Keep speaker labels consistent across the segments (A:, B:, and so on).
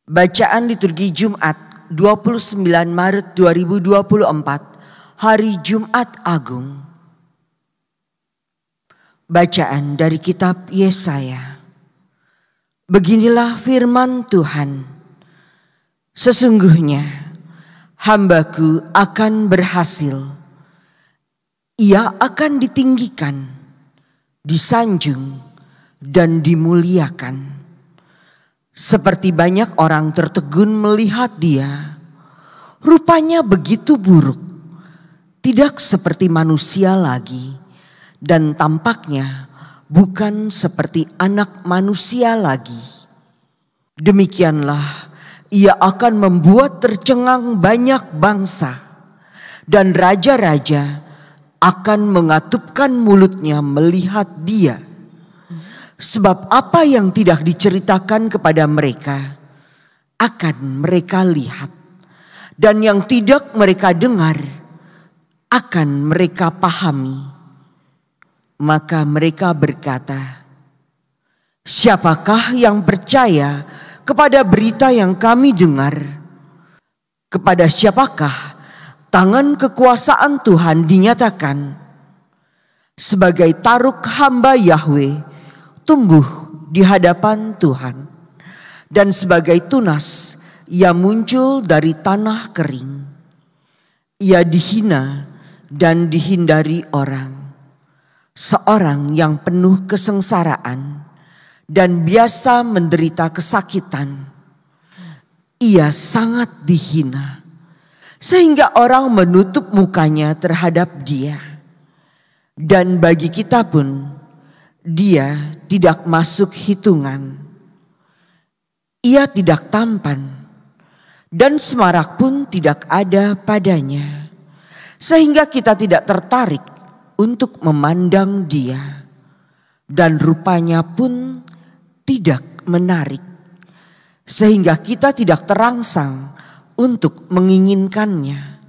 A: Bacaan liturgi Jumat 29 Maret 2024, hari Jumat Agung. Bacaan dari kitab Yesaya. Beginilah firman Tuhan. Sesungguhnya hambaku akan berhasil. Ia akan ditinggikan, disanjung, dan dimuliakan. Seperti banyak orang tertegun melihat dia, rupanya begitu buruk, tidak seperti manusia lagi, dan tampaknya bukan seperti anak manusia lagi. Demikianlah ia akan membuat tercengang banyak bangsa, dan raja-raja akan mengatupkan mulutnya melihat dia. Sebab apa yang tidak diceritakan kepada mereka akan mereka lihat, dan yang tidak mereka dengar akan mereka pahami. Maka mereka berkata, siapakah yang percaya kepada berita yang kami dengar? Kepada siapakah tangan kekuasaan Tuhan dinyatakan? Sebagai taruk hamba Yahweh tumbuh di hadapan Tuhan, dan sebagai tunas ia muncul dari tanah kering. Ia dihina dan dihindari orang, seorang yang penuh kesengsaraan dan biasa menderita kesakitan. Ia sangat dihina sehingga orang menutup mukanya terhadap dia. Dan bagi kita pun dia tidak masuk hitungan. Ia tidak tampan, dan semarak pun tidak ada padanya, sehingga kita tidak tertarik untuk memandang dia, dan rupanya pun tidak menarik, sehingga kita tidak terangsang untuk menginginkannya.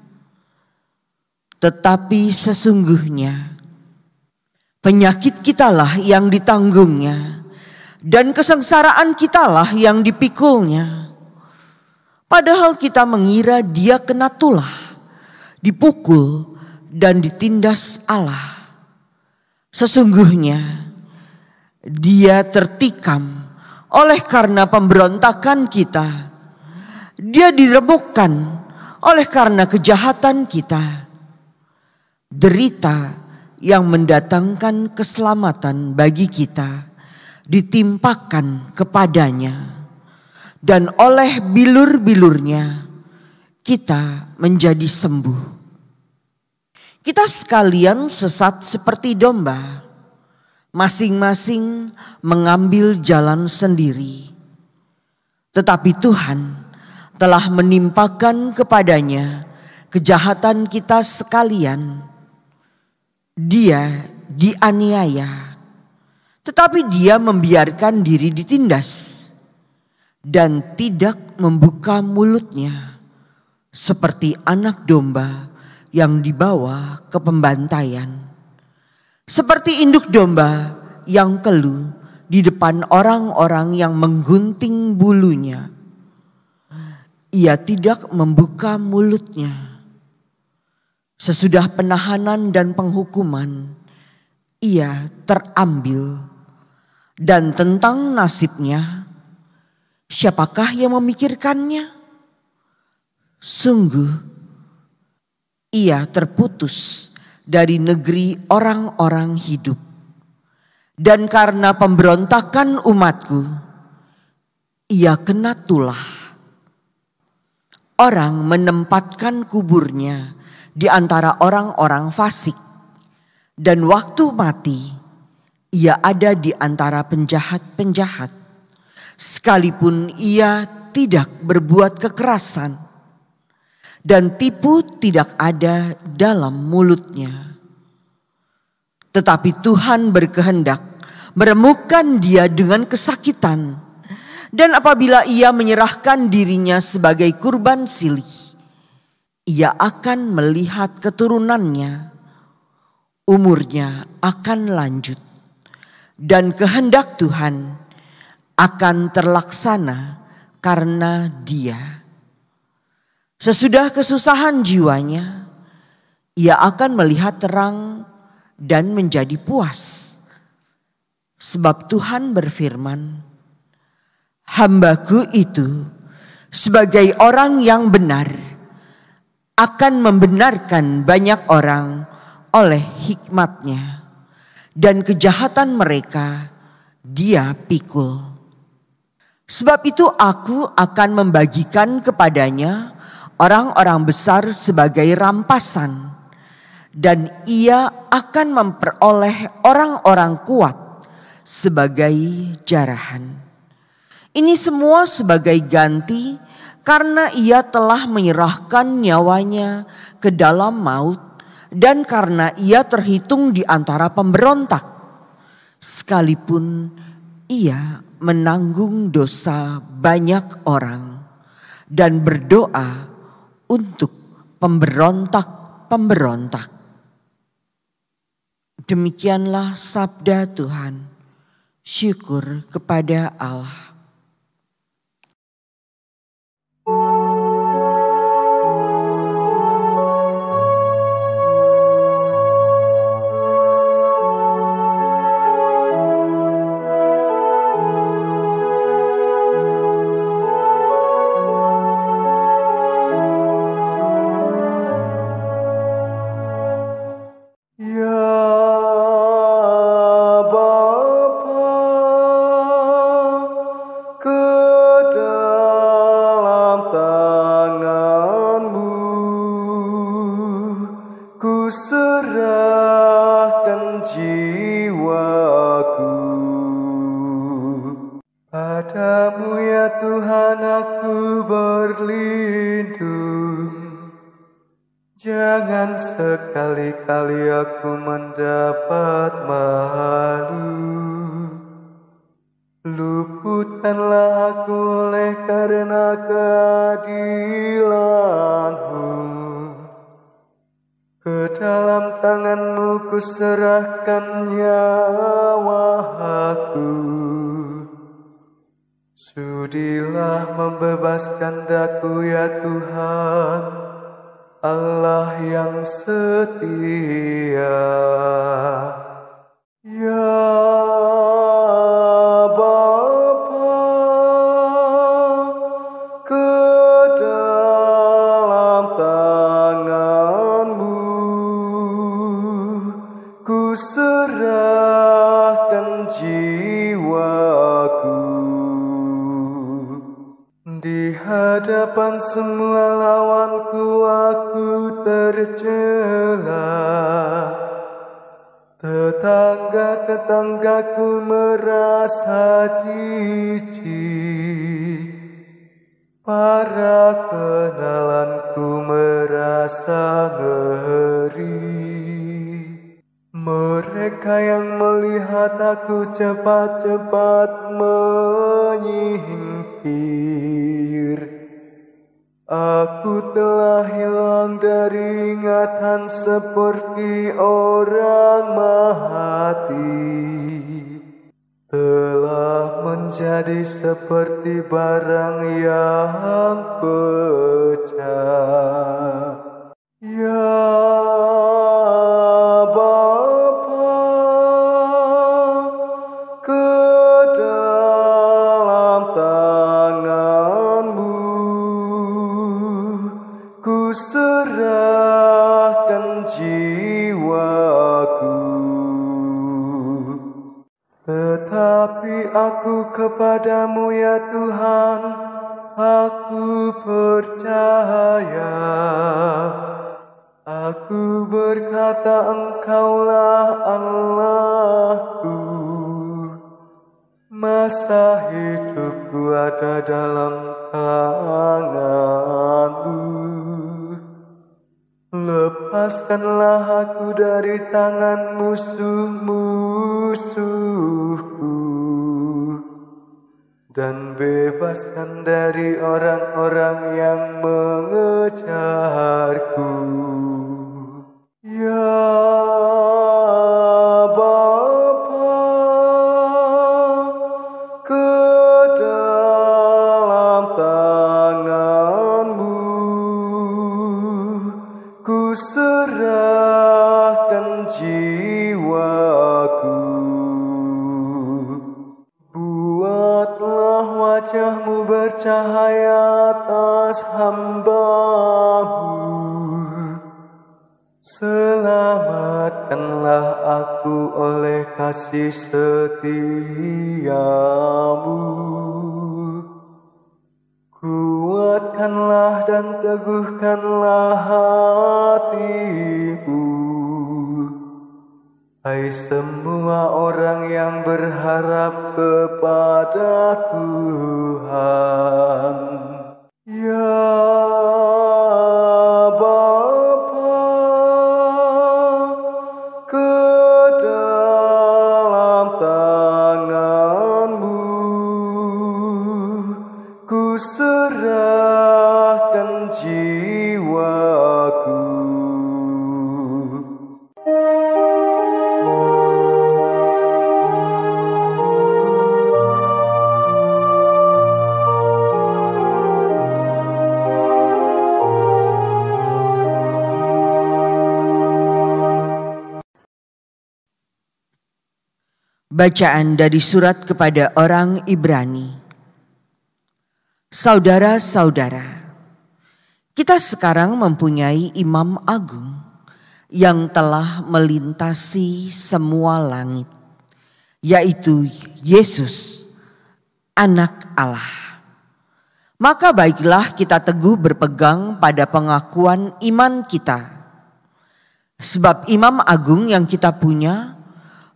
A: Tetapi sesungguhnya penyakit kitalah yang ditanggungnya, dan kesengsaraan kitalah yang dipikulnya. Padahal kita mengira dia kena tulah, dipukul dan ditindas Allah. Sesungguhnya dia tertikam oleh karena pemberontakan kita. Dia diremukkan oleh karena kejahatan kita. Derita yang mendatangkan keselamatan bagi kita ditimpakan kepadanya, dan oleh bilur-bilurnya kita menjadi sembuh. Kita sekalian sesat seperti domba, masing-masing mengambil jalan sendiri. Tetapi Tuhan telah menimpakan kepadanya kejahatan kita sekalian. Dia dianiaya, tetapi dia membiarkan diri ditindas dan tidak membuka mulutnya, seperti anak domba yang dibawa ke pembantaian, seperti induk domba yang keluh di depan orang-orang yang menggunting bulunya. Ia tidak membuka mulutnya. Sesudah penahanan dan penghukuman, ia terambil. Dan tentang nasibnya, siapakah yang memikirkannya? Sungguh, ia terputus dari negeri orang-orang hidup. Dan karena pemberontakan umatku, ia kena tulah. Orang menempatkan kuburnya di antara orang-orang fasik, dan waktu mati ia ada di antara penjahat-penjahat, sekalipun ia tidak berbuat kekerasan, dan tipu tidak ada dalam mulutnya. Tetapi Tuhan berkehendak meremukkan dia dengan kesakitan, dan apabila ia menyerahkan dirinya sebagai kurban silih, ia akan melihat keturunannya, umurnya akan lanjut, dan kehendak Tuhan akan terlaksana karena Dia. Sesudah kesusahan jiwanya, ia akan melihat terang dan menjadi puas. Sebab Tuhan berfirman, "Hamba-Ku itu sebagai orang yang benar akan membenarkan banyak orang oleh hikmat-Nya, dan kejahatan mereka Dia pikul. Sebab itu Aku akan membagikan kepadanya orang-orang besar sebagai rampasan, dan ia akan memperoleh orang-orang kuat sebagai jarahan. Ini semua sebagai ganti karena ia telah menyerahkan nyawanya ke dalam maut dan karena ia terhitung di antara pemberontak, sekalipun ia menanggung dosa banyak orang dan berdoa untuk pemberontak-pemberontak." Demikianlah sabda Tuhan. Syukur kepada Allah.
B: Serahkan jiwaku padamu ya Tuhan, aku berlindung. Jangan sekali-kali aku mendapat malu. Luputkanlah aku oleh karena keadilan-Mu. Ke dalam tangan-Mu kuserahkan nyawaku. Sudilah membebaskan daku ya Tuhan, Allah yang setia. Ya Bapa, ke dalam tangan-Mu ku serahkan jiwaku. Di hadapan semua lawanku aku tercela. Tetangga-tetanggaku merasa jijik. Para kenalanku merasa ngeri. Mereka yang melihat aku cepat-cepat menyingkir. Aku telah hilang dari ingatan seperti orang mati. Telah menjadi seperti barang yang pecah. Ya Bapa, ke dalam tangan-Mu ku serahkan jiwaku. Tetapi aku kepadamu ya Tuhan, aku percaya. Aku berkata Engkaulah Allahku. Masa hidupku ada dalam tangan-Mu. Lepaskanlah aku dari tangan musuh-musuhku, dan bebaskan dari orang-orang yang mengejarku. Ya Bapa, ke dalam cahaya atas hamba-Mu. Selamatkanlah aku oleh kasih setia-Mu. Kuatkanlah dan teguhkanlah hatiku. Hai semua orang yang berharap kepada Tuhan. Ya Bapa, ke dalam tangan-Mu ku serahkan jiwaku.
A: Bacaan dari surat kepada orang Ibrani. Saudara-saudara, kita sekarang mempunyai imam agung yang telah melintasi semua langit, yaitu Yesus, Anak Allah. Maka baiklah kita teguh berpegang pada pengakuan iman kita. Sebab imam agung yang kita punya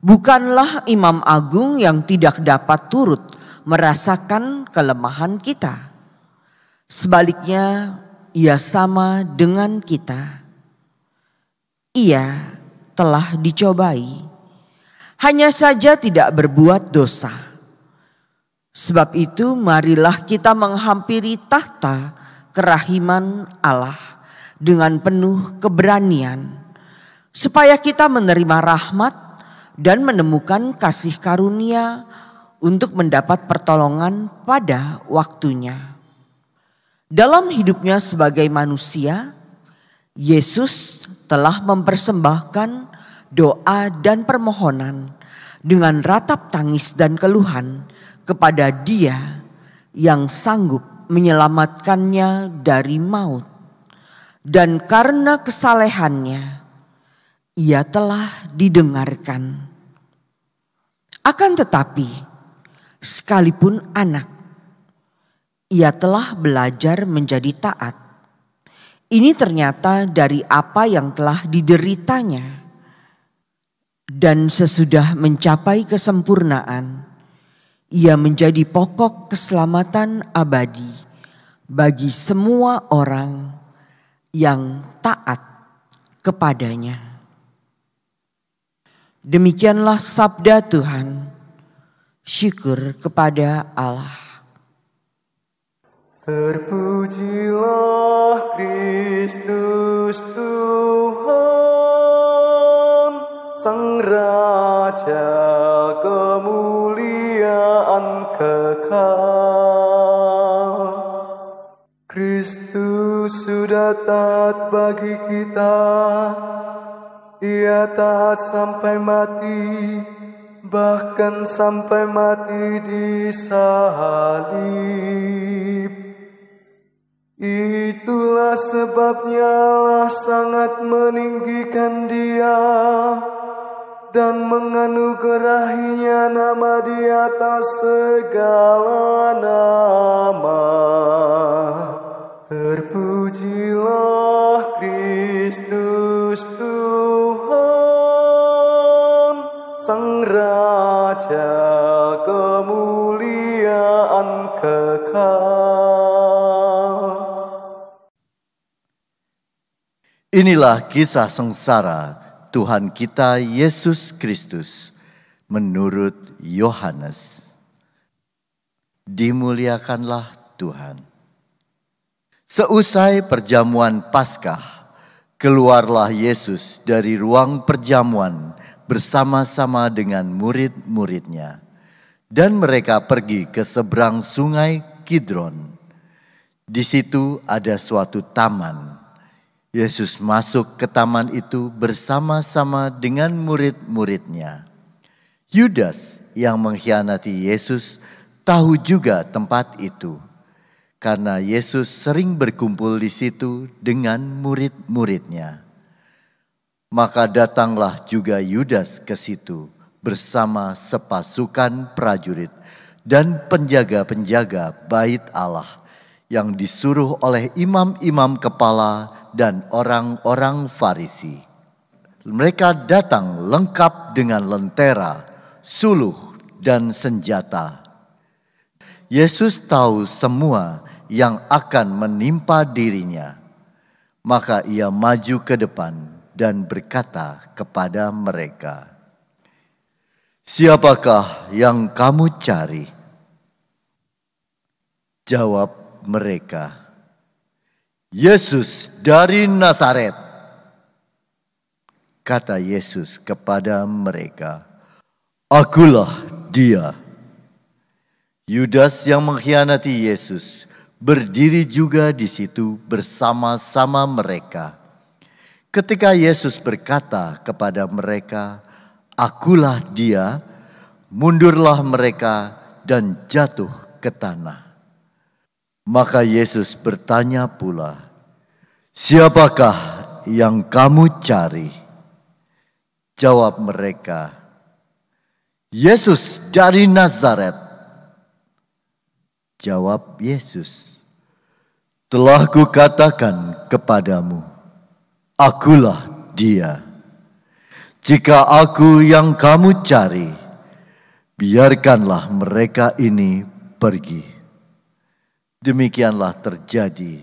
A: bukanlah imam agung yang tidak dapat turut merasakan kelemahan kita. Sebaliknya, ia sama dengan kita. Ia telah dicobai, hanya saja tidak berbuat dosa. Sebab itu marilah kita menghampiri tahta kerahiman Allah dengan penuh keberanian, supaya kita menerima rahmat dan menemukan kasih karunia untuk mendapat pertolongan pada waktunya. Dalam hidupnya sebagai manusia, Yesus telah mempersembahkan doa dan permohonan dengan ratap tangis dan keluhan kepada Dia yang sanggup menyelamatkannya dari maut. Dan karena kesalehannya, ia telah didengarkan. Akan tetapi, sekalipun anak, ia telah belajar menjadi taat. Ini ternyata dari apa yang telah dideritanya. Dan sesudah mencapai kesempurnaan, ia menjadi pokok keselamatan abadi bagi semua orang yang taat kepadanya. Demikianlah sabda Tuhan. Syukur kepada Allah.
B: Terpujilah Kristus Tuhan, Sang Raja kemuliaan kekal. Kristus sudah taat bagi kita. Ia taat sampai mati, bahkan sampai mati di salib. Itulah sebabnya Allah sangat meninggikan Dia dan menganugerahinya nama di atas segala nama. Terpujilah Kristus Tuhan, Sang Raja kemuliaan kekal.
C: Inilah kisah sengsara Tuhan kita Yesus Kristus menurut Yohanes. Dimuliakanlah Tuhan. Seusai perjamuan Paskah, keluarlah Yesus dari ruang perjamuan bersama-sama dengan murid-muridnya. Dan mereka pergi ke seberang sungai Kidron. Di situ ada suatu taman. Yesus masuk ke taman itu bersama-sama dengan murid-muridnya. Yudas yang mengkhianati Yesus tahu juga tempat itu. karena Yesus sering berkumpul di situ dengan murid-muridnya. Maka datanglah juga Yudas ke situ bersama sepasukan prajurit dan penjaga-penjaga bait Allah yang disuruh oleh imam-imam kepala dan orang-orang Farisi. Mereka datang lengkap dengan lentera, suluh, dan senjata. Yesus tahu semua yang akan menimpa dirinya. Maka ia maju ke depan dan berkata kepada mereka, "Siapakah yang kamu cari?" Jawab mereka, "Yesus dari Nazaret." Kata Yesus kepada mereka, "Akulah dia." Yudas yang mengkhianati Yesus berdiri juga di situ bersama-sama mereka. Ketika Yesus berkata kepada mereka, "Akulah dia," mundurlah mereka dan jatuh ke tanah. Maka Yesus bertanya pula, "Siapakah yang kamu cari?" Jawab mereka, "Yesus dari Nazaret." Jawab Yesus, "Telah kukatakan kepadamu, akulah dia. Jika aku yang kamu cari, biarkanlah mereka ini pergi." Demikianlah terjadi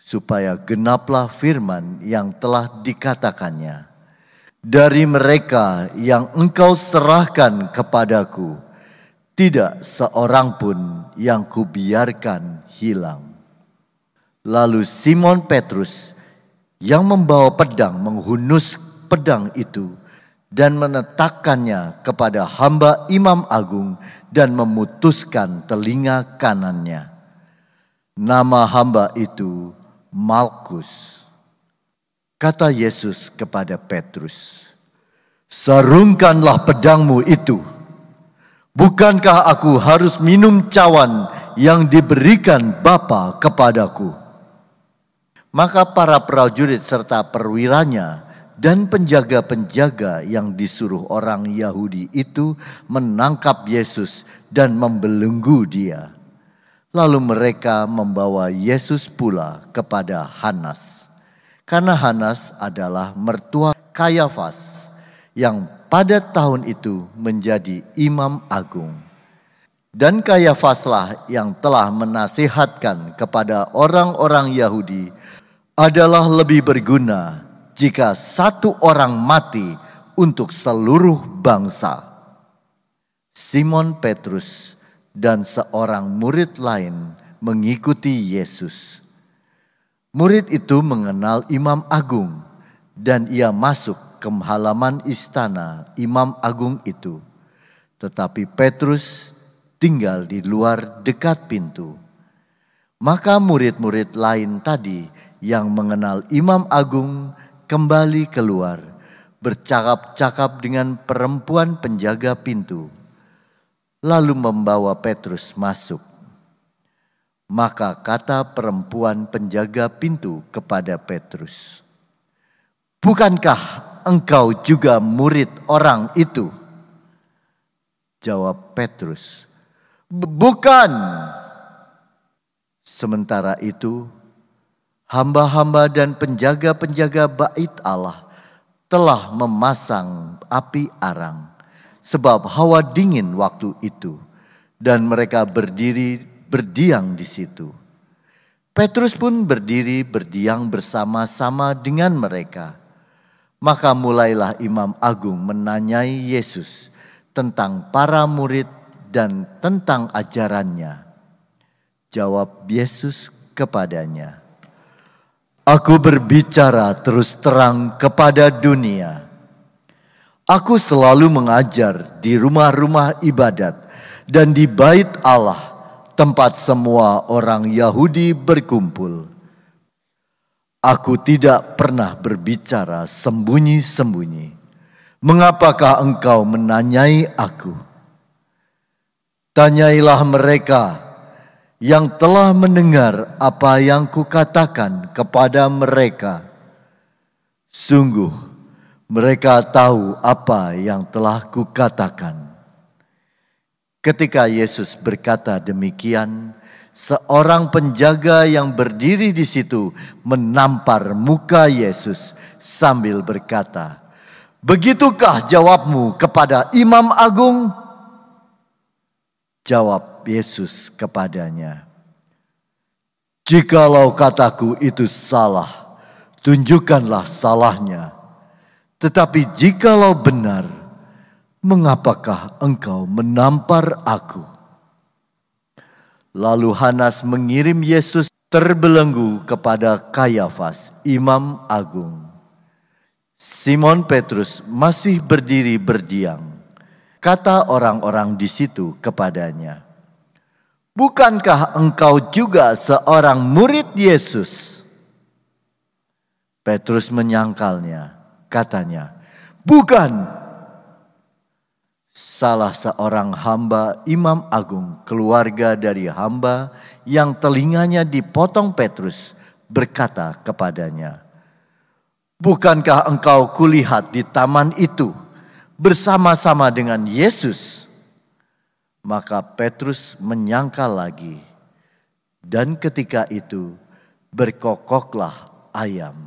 C: supaya genaplah firman yang telah dikatakannya, "Dari mereka yang engkau serahkan kepadaku, tidak seorang pun yang kubiarkan hilang." Lalu Simon Petrus yang membawa pedang menghunus pedang itu dan menetakkannya kepada hamba imam agung dan memutuskan telinga kanannya. Nama hamba itu Malkus. Kata Yesus kepada Petrus, "Sarungkanlah pedangmu itu. Bukankah aku harus minum cawan yang diberikan Bapa kepadaku?" Maka para prajurit serta perwiranya dan penjaga-penjaga yang disuruh orang Yahudi itu menangkap Yesus dan membelenggu dia. Lalu mereka membawa Yesus pula kepada Hanas. Karena Hanas adalah mertua Kayafas yang pada tahun itu menjadi imam agung. Dan Kayafaslah yang telah menasihatkan kepada orang-orang Yahudi adalah lebih berguna jika satu orang mati untuk seluruh bangsa. Simon Petrus dan seorang murid lain mengikuti Yesus. Murid itu mengenal imam agung dan ia masuk ke halaman istana imam agung itu. Tetapi Petrus tinggal di luar dekat pintu. Maka murid-murid lain tadi yang mengenal imam agung kembali keluar, bercakap-cakap dengan perempuan penjaga pintu, lalu membawa Petrus masuk. Maka kata perempuan penjaga pintu kepada Petrus, "Bukankah engkau juga murid orang itu?" Jawab Petrus, "Bukan." Sementara itu, hamba-hamba dan penjaga-penjaga bait Allah telah memasang api arang, sebab hawa dingin waktu itu, dan mereka berdiam di situ. Petrus pun berdiri berdiam bersama-sama dengan mereka. Maka mulailah imam agung menanyai Yesus tentang para murid dan tentang ajarannya. Jawab Yesus kepadanya, "Aku berbicara terus terang kepada dunia. Aku selalu mengajar di rumah-rumah ibadat dan di bait Allah, tempat semua orang Yahudi berkumpul. Aku tidak pernah berbicara sembunyi-sembunyi. Mengapakah engkau menanyai aku? Tanyailah mereka yang telah mendengar apa yang kukatakan kepada mereka. Sungguh, mereka tahu apa yang telah kukatakan." Ketika Yesus berkata demikian, seorang penjaga yang berdiri di situ menampar muka Yesus sambil berkata, "Begitukah jawabmu kepada Imam Agung?" Jawab Yesus kepadanya, "Jikalau kataku itu salah, tunjukkanlah salahnya. Tetapi jikalau benar, mengapakah engkau menampar aku?" Lalu Hanas mengirim Yesus terbelenggu kepada Kayafas, Imam Agung. Simon Petrus masih berdiri berdiam. Kata orang-orang di situ kepadanya, "Bukankah engkau juga seorang murid Yesus?" Petrus menyangkalnya, katanya, "Bukan." Salah seorang hamba Imam Agung, keluarga dari hamba yang telinganya dipotong Petrus, berkata kepadanya, "Bukankah engkau kulihat di taman itu bersama-sama dengan Yesus?" Maka Petrus menyangkal lagi, dan ketika itu berkokoklah ayam.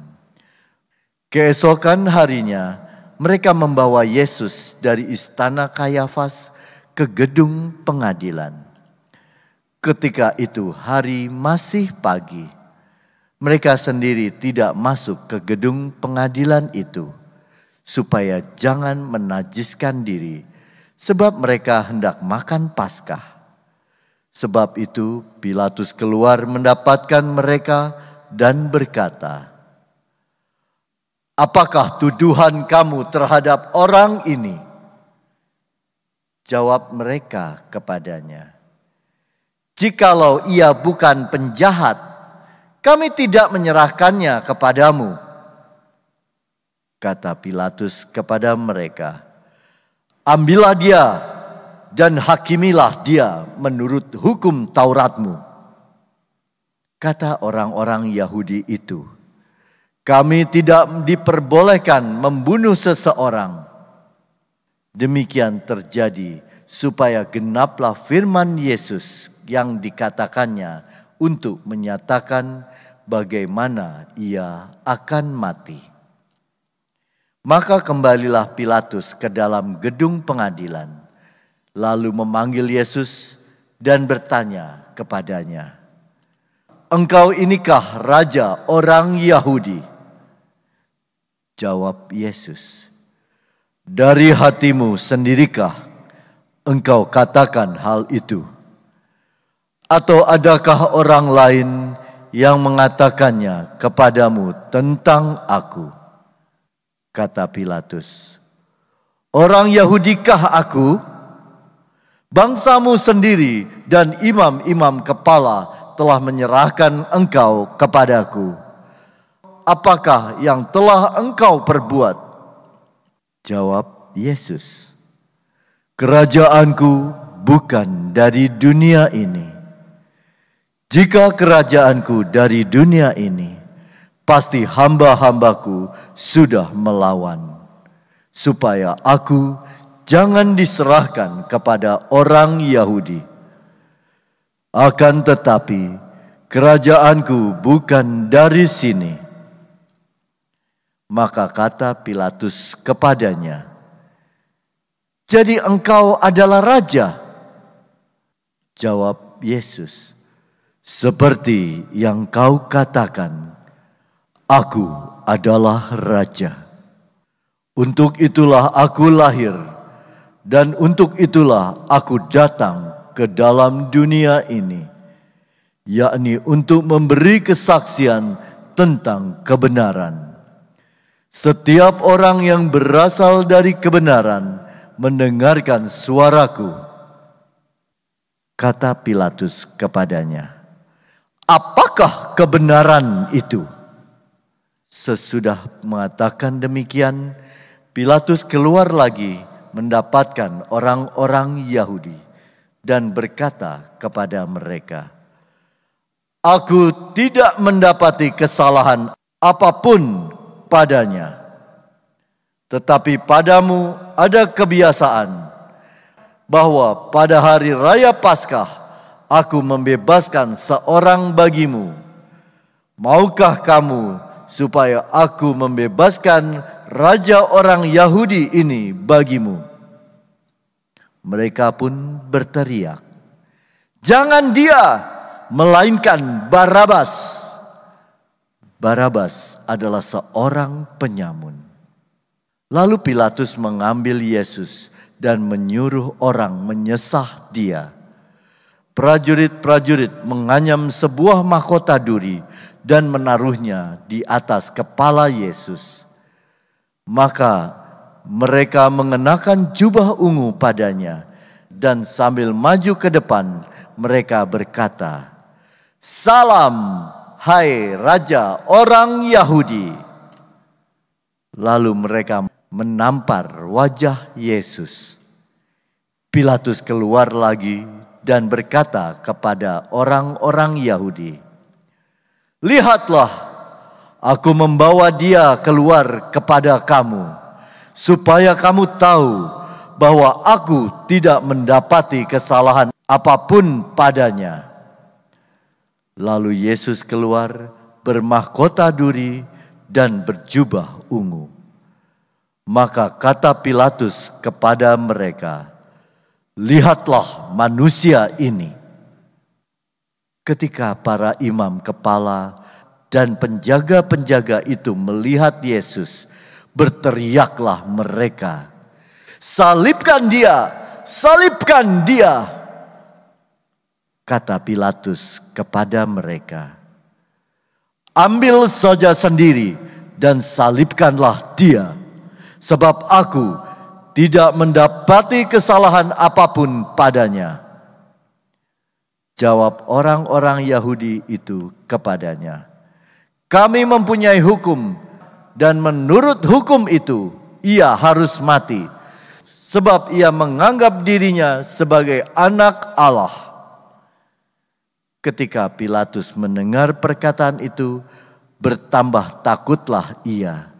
C: Keesokan harinya mereka membawa Yesus dari istana Kayafas ke gedung pengadilan. Ketika itu hari masih pagi. Mereka sendiri tidak masuk ke gedung pengadilan itu, supaya jangan menajiskan diri, sebab mereka hendak makan Paskah. Sebab itu Pilatus keluar mendapatkan mereka dan berkata, "Apakah tuduhan kamu terhadap orang ini?" Jawab mereka kepadanya, "Jikalau ia bukan penjahat, kami tidak menyerahkannya kepadamu." Kata Pilatus kepada mereka, "Ambillah dia dan hakimilah dia menurut hukum Tauratmu." Kata orang-orang Yahudi itu, "Kami tidak diperbolehkan membunuh seseorang." Demikian terjadi supaya genaplah firman Yesus yang dikatakannya untuk menyatakan bagaimana ia akan mati. Maka kembalilah Pilatus ke dalam gedung pengadilan, lalu memanggil Yesus dan bertanya kepadanya, "Engkau inikah raja orang Yahudi?" Jawab Yesus, "Dari hatimu sendirikah engkau katakan hal itu? Atau adakah orang lain yang mengatakannya kepadamu tentang aku?" Kata Pilatus, "Orang Yahudikah aku? Bangsamu sendiri dan imam-imam kepala telah menyerahkan engkau kepadaku. Apakah yang telah engkau perbuat?" Jawab Yesus, "Kerajaanku bukan dari dunia ini. Jika kerajaanku dari dunia ini, pasti hamba-hambaku sudah melawan, supaya aku jangan diserahkan kepada orang Yahudi. Akan tetapi kerajaanku bukan dari sini." Maka kata Pilatus kepadanya, "Jadi engkau adalah raja?" Jawab Yesus, "Seperti yang kau katakan, aku adalah raja. Untuk itulah aku lahir, dan untuk itulah aku datang ke dalam dunia ini, yakni untuk memberi kesaksian tentang kebenaran. Setiap orang yang berasal dari kebenaran mendengarkan suaraku." Kata Pilatus kepadanya, "Apakah kebenaran itu?" Sesudah mengatakan demikian, Pilatus keluar lagi mendapatkan orang-orang Yahudi dan berkata kepada mereka, Aku tidak mendapati kesalahan apapun padanya. Tetapi padamu ada kebiasaan bahwa pada hari raya Paskah aku membebaskan seorang bagimu. Maukah kamu supaya aku membebaskan raja orang Yahudi ini bagimu?" Mereka pun berteriak, "Jangan dia, melainkan Barabas." Barabas adalah seorang penyamun. Lalu Pilatus mengambil Yesus dan menyuruh orang menyesah dia. Prajurit-prajurit menganyam sebuah mahkota duri dan menaruhnya di atas kepala Yesus. Maka mereka mengenakan jubah ungu padanya, dan sambil maju ke depan mereka berkata, "Salam, hai Raja orang Yahudi." Lalu mereka menampar wajah Yesus. Pilatus keluar lagi dan berkata kepada orang-orang Yahudi, "Lihatlah, aku membawa dia keluar kepada kamu, supaya kamu tahu bahwa aku tidak mendapati kesalahan apapun padanya." Lalu Yesus keluar bermahkota duri dan berjubah ungu. Maka kata Pilatus kepada mereka, "Lihatlah manusia ini." Ketika para imam kepala dan penjaga-penjaga itu melihat Yesus, berteriaklah mereka, "Salibkan dia! Salibkan dia!" Kata Pilatus kepada mereka, "Ambil saja sendiri dan salibkanlah dia, sebab aku tidak mendapati kesalahan apapun padanya." Jawab orang-orang Yahudi itu kepadanya, "Kami mempunyai hukum, dan menurut hukum itu ia harus mati, sebab ia menganggap dirinya sebagai anak Allah." Ketika Pilatus mendengar perkataan itu, bertambah takutlah ia.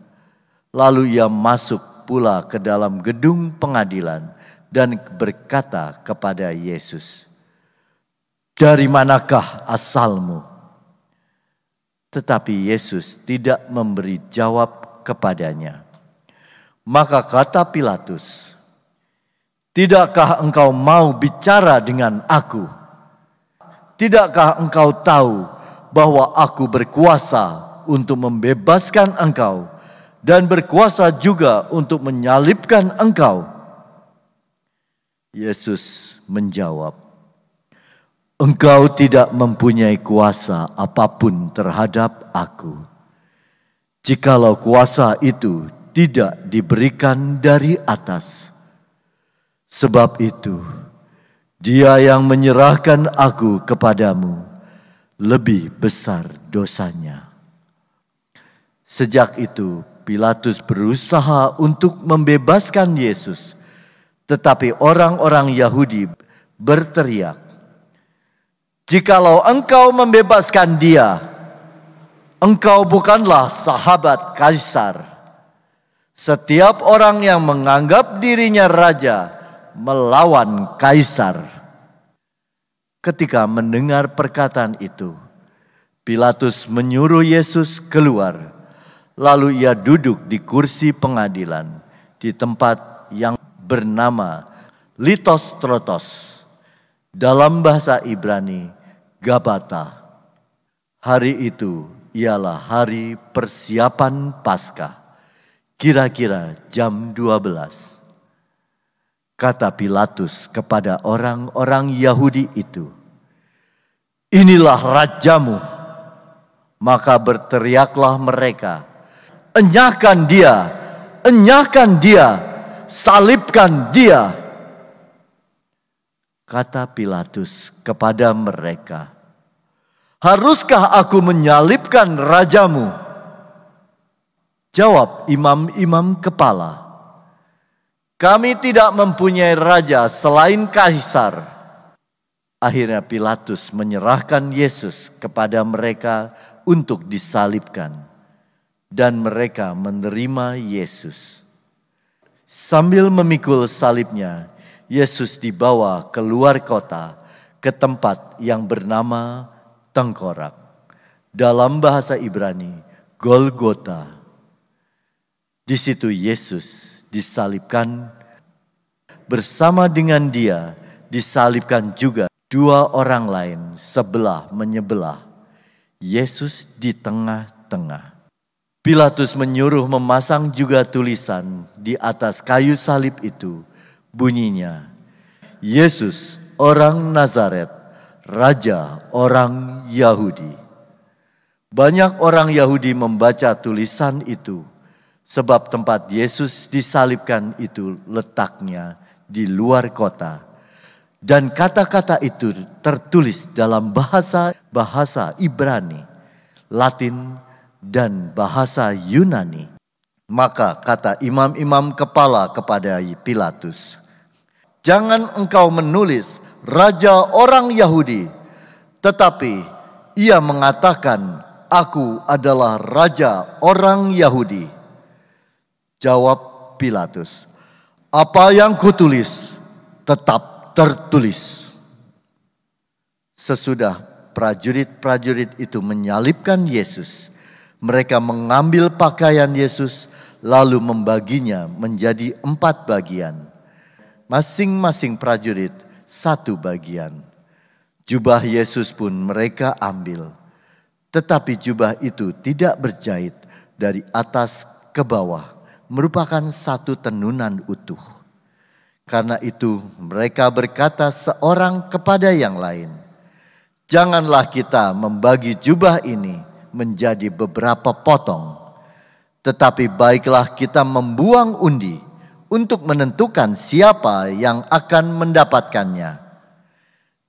C: Lalu ia masuk pula ke dalam gedung pengadilan dan berkata kepada Yesus, "Dari manakah asalmu?" Tetapi Yesus tidak memberi jawab kepadanya. Maka kata Pilatus, "Tidakkah engkau mau bicara dengan aku? Tidakkah engkau tahu bahwa aku berkuasa untuk membebaskan engkau dan berkuasa juga untuk menyalibkan engkau?" Yesus menjawab, "Engkau tidak mempunyai kuasa apapun terhadap aku, jikalau kuasa itu tidak diberikan dari atas. Sebab itu, dia yang menyerahkan aku kepadamu lebih besar dosanya." Sejak itu Pilatus berusaha untuk membebaskan Yesus, tetapi orang-orang Yahudi berteriak, "Jikalau engkau membebaskan dia, engkau bukanlah sahabat Kaisar. Setiap orang yang menganggap dirinya raja melawan Kaisar." Ketika mendengar perkataan itu, Pilatus menyuruh Yesus keluar. Lalu ia duduk di kursi pengadilan di tempat yang bernama Litostrotos, dalam bahasa Ibrani Gabata. Hari itu ialah hari persiapan Paskah, kira-kira jam 12. Kata Pilatus kepada orang-orang Yahudi itu, "Inilah rajamu." Maka berteriaklah mereka, "Enyahkan dia! Enyahkan dia! Salibkan dia!" Kata Pilatus kepada mereka, "Haruskah aku menyalibkan rajamu?" Jawab imam-imam kepala, "Kami tidak mempunyai raja selain Kaisar." Akhirnya Pilatus menyerahkan Yesus kepada mereka untuk disalibkan. Dan mereka menerima Yesus. Sambil memikul salibnya, Yesus dibawa keluar kota ke tempat yang bernama Tengkorak. Dalam bahasa Ibrani, Golgota. Di situ Yesus disalibkan. Bersama dengan dia disalibkan juga 2 orang lain sebelah menyebelah. Yesus di tengah-tengah. Pilatus menyuruh memasang juga tulisan di atas kayu salib itu. Bunyinya, Yesus orang Nazaret, Raja orang Yahudi. Banyak orang Yahudi membaca tulisan itu, sebab tempat Yesus disalibkan itu letaknya di luar kota. Dan kata-kata itu tertulis dalam bahasa Ibrani, Latin, dan bahasa Yunani. Maka kata imam-imam kepala kepada Pilatus, "Jangan engkau menulis Raja orang Yahudi, tetapi ia mengatakan, Aku adalah Raja orang Yahudi." Jawab Pilatus, "Apa yang kutulis tetap tertulis." Sesudah prajurit-prajurit itu menyalibkan Yesus, mereka mengambil pakaian Yesus lalu membaginya menjadi 4 bagian. Masing-masing prajurit 1 bagian. Jubah Yesus pun mereka ambil. Tetapi jubah itu tidak berjahit dari atas ke bawah, merupakan 1 tenunan utuh. Karena itu mereka berkata seorang kepada yang lain, "Janganlah kita membagi jubah ini menjadi beberapa potong. Tetapi baiklah kita membuang undi untuk menentukan siapa yang akan mendapatkannya."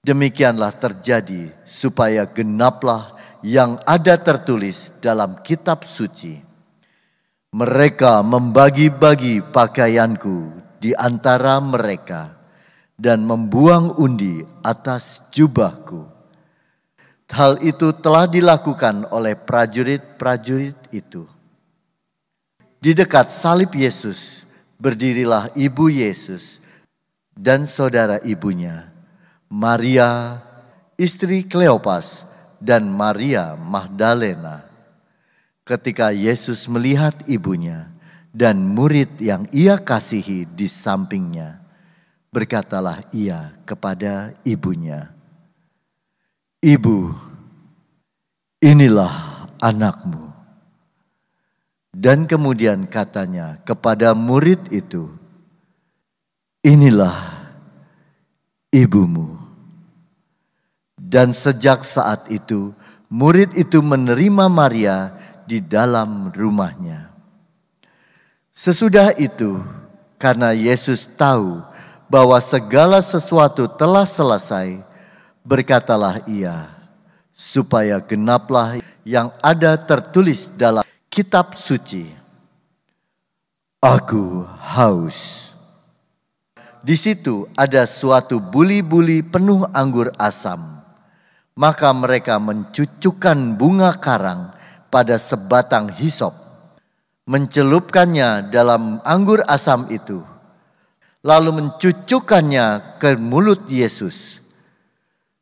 C: Demikianlah terjadi supaya genaplah yang ada tertulis dalam kitab suci. Mereka membagi-bagi pakaianku di antara mereka dan membuang undi atas jubahku. Hal itu telah dilakukan oleh prajurit-prajurit itu. Di dekat salib Yesus berdirilah ibu Yesus dan saudara ibunya, Maria, istri Kleopas, dan Maria Magdalena. Ketika Yesus melihat ibunya dan murid yang ia kasihi di sampingnya, berkatalah ia kepada ibunya, "Ibu, inilah anakmu." Dan kemudian katanya kepada murid itu, "Inilah ibumu." Dan sejak saat itu, murid itu menerima Maria di dalam rumahnya. Sesudah itu, karena Yesus tahu bahwa segala sesuatu telah selesai, berkatalah ia, supaya genaplah yang ada tertulis dalam kitab suci, "Aku haus." Di situ ada suatu buli-buli penuh anggur asam. Maka mereka mencucukkan bunga karang pada sebatang hisop, mencelupkannya dalam anggur asam itu, lalu mencucukkannya ke mulut Yesus.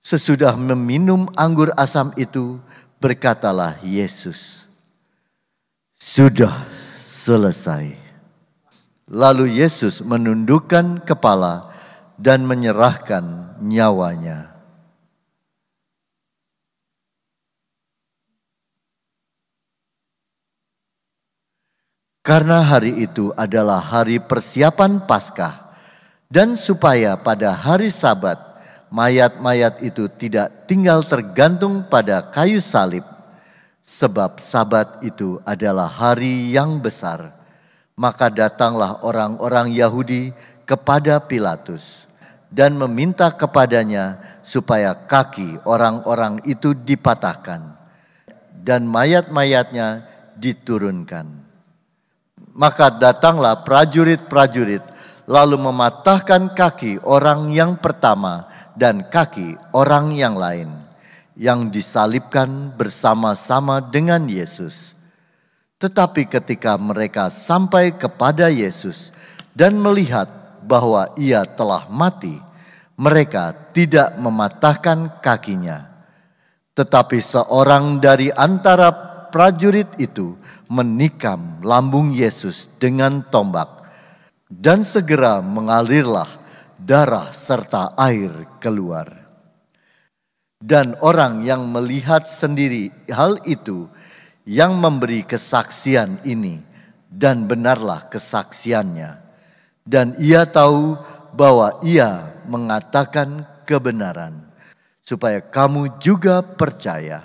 C: Sesudah meminum anggur asam itu, berkatalah Yesus, "Sudah selesai." Lalu Yesus menundukkan kepala dan menyerahkan nyawanya. Karena hari itu adalah hari persiapan Paskah, dan supaya pada hari Sabat mayat-mayat itu tidak tinggal tergantung pada kayu salib, sebab Sabat itu adalah hari yang besar, maka datanglah orang-orang Yahudi kepada Pilatus dan meminta kepadanya supaya kaki orang-orang itu dipatahkan dan mayat-mayatnya diturunkan. Maka datanglah prajurit-prajurit lalu mematahkan kaki orang yang pertama dan kaki orang yang lain yang disalibkan bersama-sama dengan Yesus. Tetapi ketika mereka sampai kepada Yesus dan melihat bahwa ia telah mati, mereka tidak mematahkan kakinya. Tetapi seorang dari antara prajurit itu menikam lambung Yesus dengan tombak, dan segera mengalirlah darah serta air keluar. Dan orang yang melihat sendiri hal itu, yang memberi kesaksian ini, dan benarlah kesaksiannya. Dan ia tahu bahwa ia mengatakan kebenaran, supaya kamu juga percaya.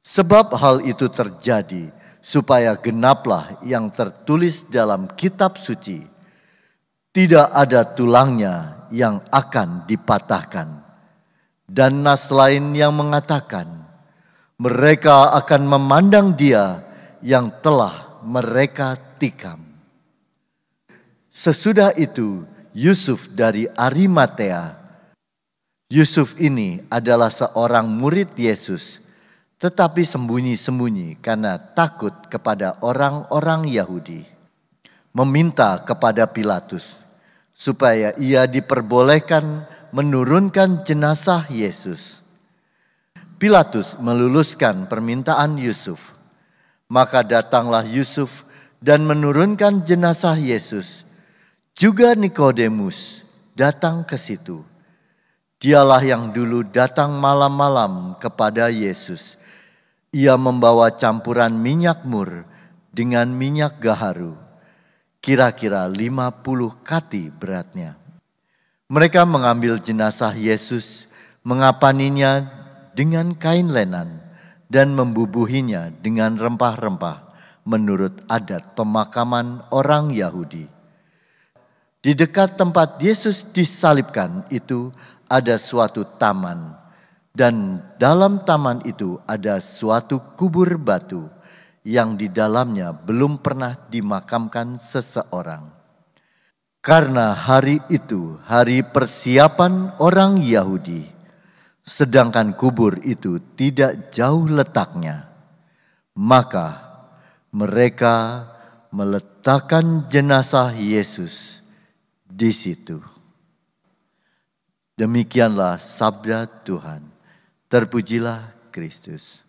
C: Sebab hal itu terjadi, supaya genaplah yang tertulis dalam kitab suci. Tidak ada tulangnya yang akan dipatahkan. Dan nas lain yang mengatakan, mereka akan memandang dia yang telah mereka tikam. Sesudah itu Yusuf dari Arimatea. Yusuf ini adalah seorang murid Yesus, tetapi sembunyi-sembunyi karena takut kepada orang-orang Yahudi. Meminta kepada Pilatus supaya ia diperbolehkan menurunkan jenazah Yesus. Pilatus meluluskan permintaan Yusuf. Maka datanglah Yusuf dan menurunkan jenazah Yesus. Juga Nikodemus datang ke situ. Dialah yang dulu datang malam-malam kepada Yesus. Ia membawa campuran minyak mur dengan minyak gaharu, kira-kira 50 kati beratnya. Mereka mengambil jenazah Yesus, mengapaninya dengan kain lenan dan membubuhinya dengan rempah-rempah menurut adat pemakaman orang Yahudi. Di dekat tempat Yesus disalibkan itu ada suatu taman, dan dalam taman itu ada suatu kubur batu yang di dalamnya belum pernah dimakamkan seseorang. Karena hari itu hari persiapan orang Yahudi, sedangkan kubur itu tidak jauh letaknya, maka mereka meletakkan jenazah Yesus di situ. Demikianlah sabda Tuhan. Terpujilah Kristus.